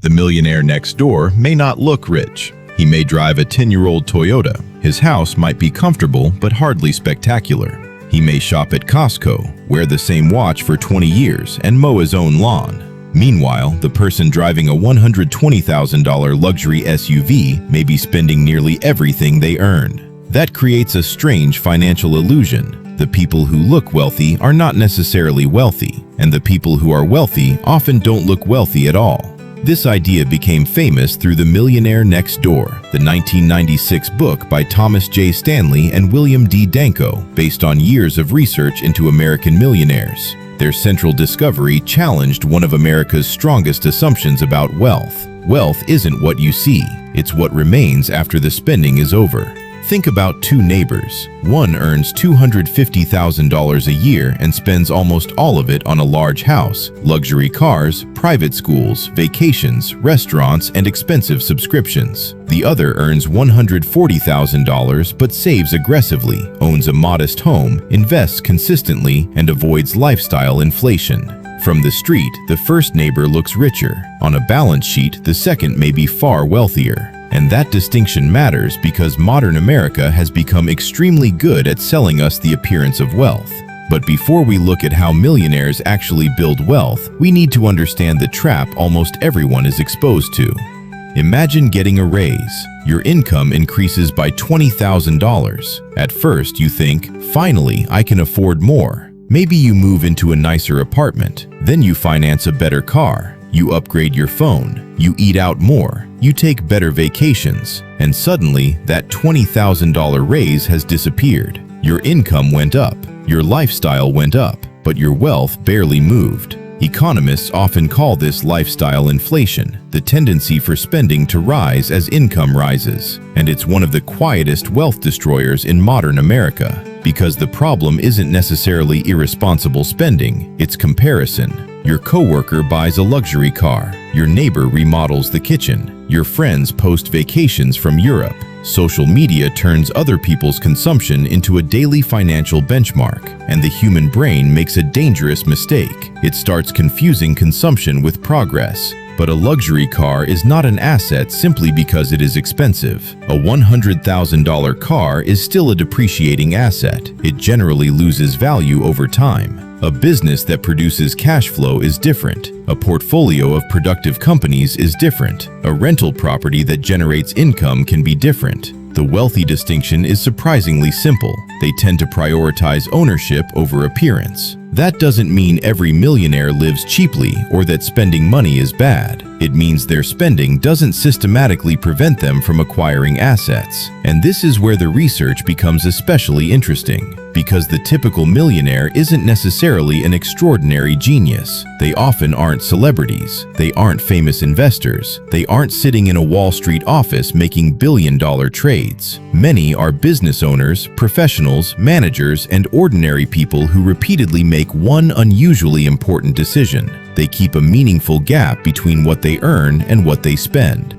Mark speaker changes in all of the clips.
Speaker 1: The millionaire next door may not look rich. He may drive a 10-year-old Toyota. His house might be comfortable but hardly spectacular. He may shop at Costco, wear the same watch for 20 years, and mow his own lawn. Meanwhile, the person driving a $120,000 luxury SUV may be spending nearly everything they earned. That creates a strange financial illusion. The people who look wealthy are not necessarily wealthy, and the people who are wealthy often don't look wealthy at all. This idea became famous through The Millionaire Next Door, the 1996 book by Thomas J. Stanley and William D. Danko, based on years of research into American millionaires. Their central discovery challenged one of America's strongest assumptions about wealth. Wealth isn't what you see, it's what remains after the spending is over. Think about two neighbors. One earns $250,000 a year and spends almost all of it on a large house, luxury cars, private schools, vacations, restaurants, and expensive subscriptions. The other earns $140,000 but saves aggressively, owns a modest home, invests consistently, and avoids lifestyle inflation. From the street, the first neighbor looks richer. On a balance sheet, the second may be far wealthier. And that distinction matters because modern America has become extremely good at selling us the appearance of wealth. But before we look at how millionaires actually build wealth, we need to understand the trap almost everyone is exposed to. Imagine getting a raise. Your income increases by $20,000. At first, you think, finally, I can afford more. Maybe you move into a nicer apartment. Then you finance a better car. You upgrade your phone. You eat out more. You take better vacations. And suddenly, that $20,000 raise has disappeared. Your income went up. Your lifestyle went up. But your wealth barely moved. Economists often call this lifestyle inflation, the tendency for spending to rise as income rises. And it's one of the quietest wealth destroyers in modern America, because the problem isn't necessarily irresponsible spending, it's comparison. Your coworker buys a luxury car. Your neighbor remodels the kitchen. Your friends post vacations from Europe. Social media turns other people's consumption into a daily financial benchmark, and the human brain makes a dangerous mistake. It starts confusing consumption with progress. But a luxury car is not an asset simply because it is expensive. A $100,000 car is still a depreciating asset. It generally loses value over time. A business that produces cash flow is different. A portfolio of productive companies is different. A rental property that generates income can be different. The wealthy distinction is surprisingly simple. They tend to prioritize ownership over appearance. That doesn't mean every millionaire lives cheaply or that spending money is bad. It means their spending doesn't systematically prevent them from acquiring assets. And this is where the research becomes especially interesting, because the typical millionaire isn't necessarily an extraordinary genius. They often aren't celebrities. They aren't famous investors. They aren't sitting in a Wall Street office making billion-dollar trades. Many are business owners, professionals, managers, and ordinary people who repeatedly make one unusually important decision. They keep a meaningful gap between what they earn and what they spend.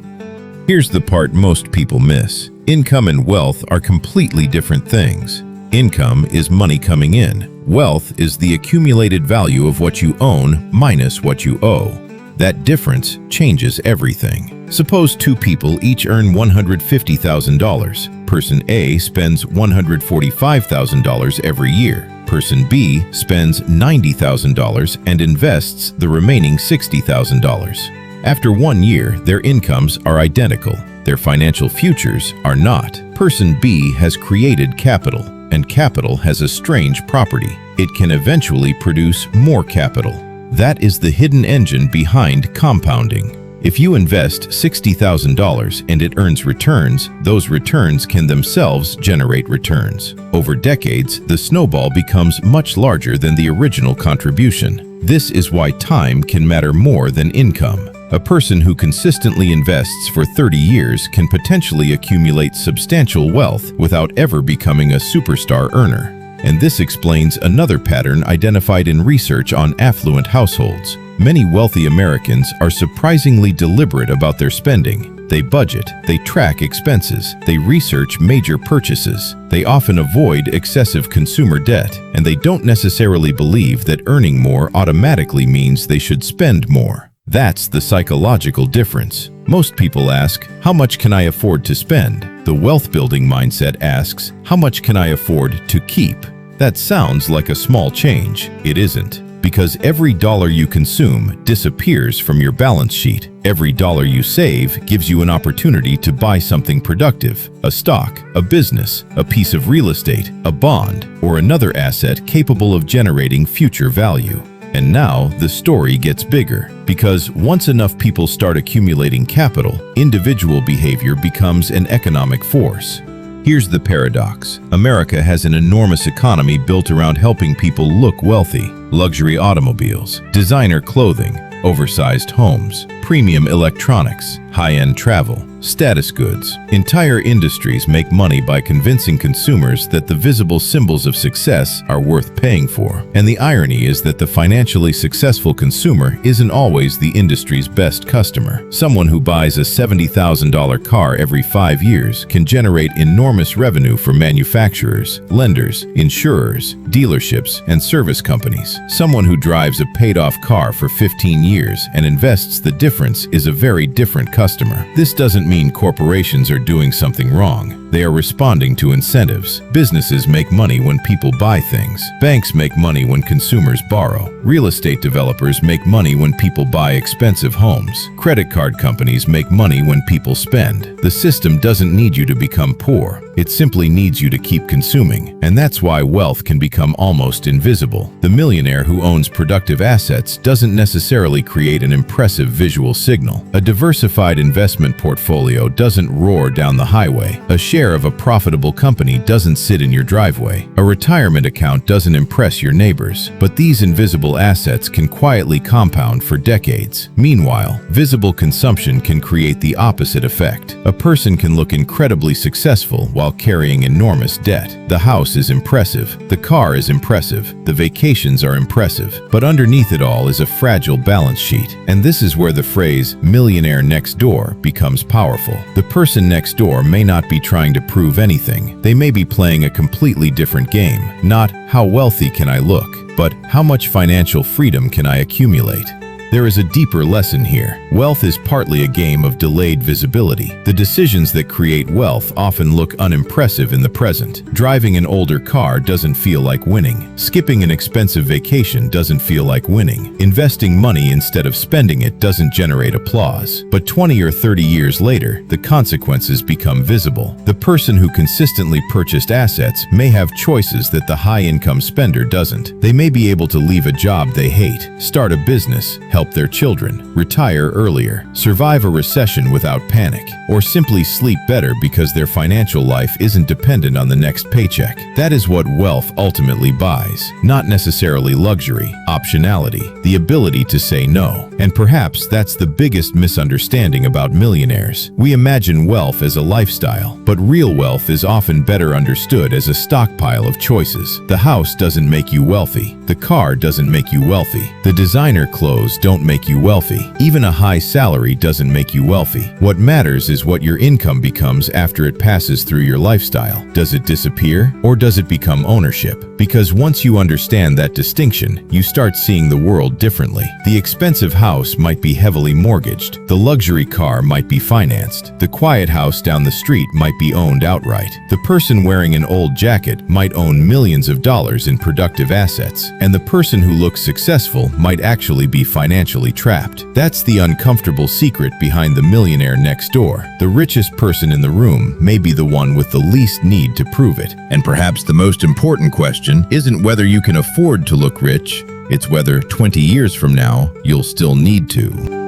Speaker 1: Here's the part most people miss. Income and wealth are completely different things. Income is money coming in. Wealth is the accumulated value of what you own minus what you owe. That difference changes everything. Suppose two people each earn $150,000. Person A spends $145,000 every year. Person B spends $90,000 and invests the remaining $60,000. After 1 year, their incomes are identical. Their financial futures are not. Person B has created capital, and capital has a strange property. It can eventually produce more capital. That is the hidden engine behind compounding. If you invest $60,000 and it earns returns, those returns can themselves generate returns. Over decades, the snowball becomes much larger than the original contribution. This is why time can matter more than income. A person who consistently invests for 30 years can potentially accumulate substantial wealth without ever becoming a superstar earner. And this explains another pattern identified in research on affluent households. Many wealthy Americans are surprisingly deliberate about their spending. They budget, they track expenses, they research major purchases. They often avoid excessive consumer debt, and they don't necessarily believe that earning more automatically means they should spend more. That's the psychological difference. Most people ask, how much can I afford to spend? The wealth-building mindset asks, how much can I afford to keep? That sounds like a small change. It isn't. Because every dollar you consume disappears from your balance sheet. Every dollar you save gives you an opportunity to buy something productive, a stock, a business, a piece of real estate, a bond, or another asset capable of generating future value. And now the story gets bigger, because once enough people start accumulating capital, individual behavior becomes an economic force. Here's the paradox. America has an enormous economy built around helping people look wealthy. Luxury automobiles, designer clothing, oversized homes, premium electronics, high-end travel, status goods. Entire industries make money by convincing consumers that the visible symbols of success are worth paying for. And the irony is that the financially successful consumer isn't always the industry's best customer. Someone who buys a $70,000 car every 5 years can generate enormous revenue for manufacturers, lenders, insurers, dealerships, and service companies. Someone who drives a paid-off car for 15 years and invests the difference is a very different customer. This doesn't mean corporations are doing something wrong. They are responding to incentives. Businesses make money when people buy things. Banks make money when consumers borrow. Real estate developers make money when people buy expensive homes. Credit card companies make money when people spend. The system doesn't need you to become poor. It simply needs you to keep consuming. And that's why wealth can become almost invisible. The millionaire who owns productive assets doesn't necessarily create an impressive visual signal. A diversified investment portfolio doesn't roar down the highway. A share of a profitable company doesn't sit in your driveway. A retirement account doesn't impress your neighbors. But these invisible assets can quietly compound for decades. Meanwhile, visible consumption can create the opposite effect. A person can look incredibly successful while carrying enormous debt. The house is impressive. The car is impressive. The vacations are impressive. But underneath it all is a fragile balance sheet. And this is where the phrase "Millionaire Next Door" becomes powerful. The person next door may not be trying to prove anything. They may be playing a completely different game. Not "how wealthy can I look?" but "how much financial freedom can I accumulate?" There is a deeper lesson here. Wealth is partly a game of delayed visibility. The decisions that create wealth often look unimpressive in the present. Driving an older car doesn't feel like winning. Skipping an expensive vacation doesn't feel like winning. Investing money instead of spending it doesn't generate applause. But 20 or 30 years later, the consequences become visible. The person who consistently purchased assets may have choices that the high-income spender doesn't. They may be able to leave a job they hate, start a business, help their children, retire earlier, survive a recession without panic, or simply sleep better because their financial life isn't dependent on the next paycheck. That is what wealth ultimately buys. Not necessarily luxury, optionality, the ability to say no. And perhaps that's the biggest misunderstanding about millionaires. We imagine wealth as a lifestyle, but real wealth is often better understood as a stockpile of choices. The house doesn't make you wealthy. The car doesn't make you wealthy. The designer clothes don't make you wealthy. Even a high salary doesn't make you wealthy. What matters is what your income becomes after it passes through your lifestyle. Does it disappear, or does it become ownership? Because once you understand that distinction, you start seeing the world differently. The expensive house might be heavily mortgaged. The luxury car might be financed. The quiet house down the street might be owned outright. The person wearing an old jacket might own millions of dollars in productive assets. And the person who looks successful might actually be financially trapped. That's the uncomfortable secret behind the millionaire next door. The richest person in the room may be the one with the least need to prove it. And perhaps the most important question isn't whether you can afford to look rich, it's whether 20 years from now you'll still need to.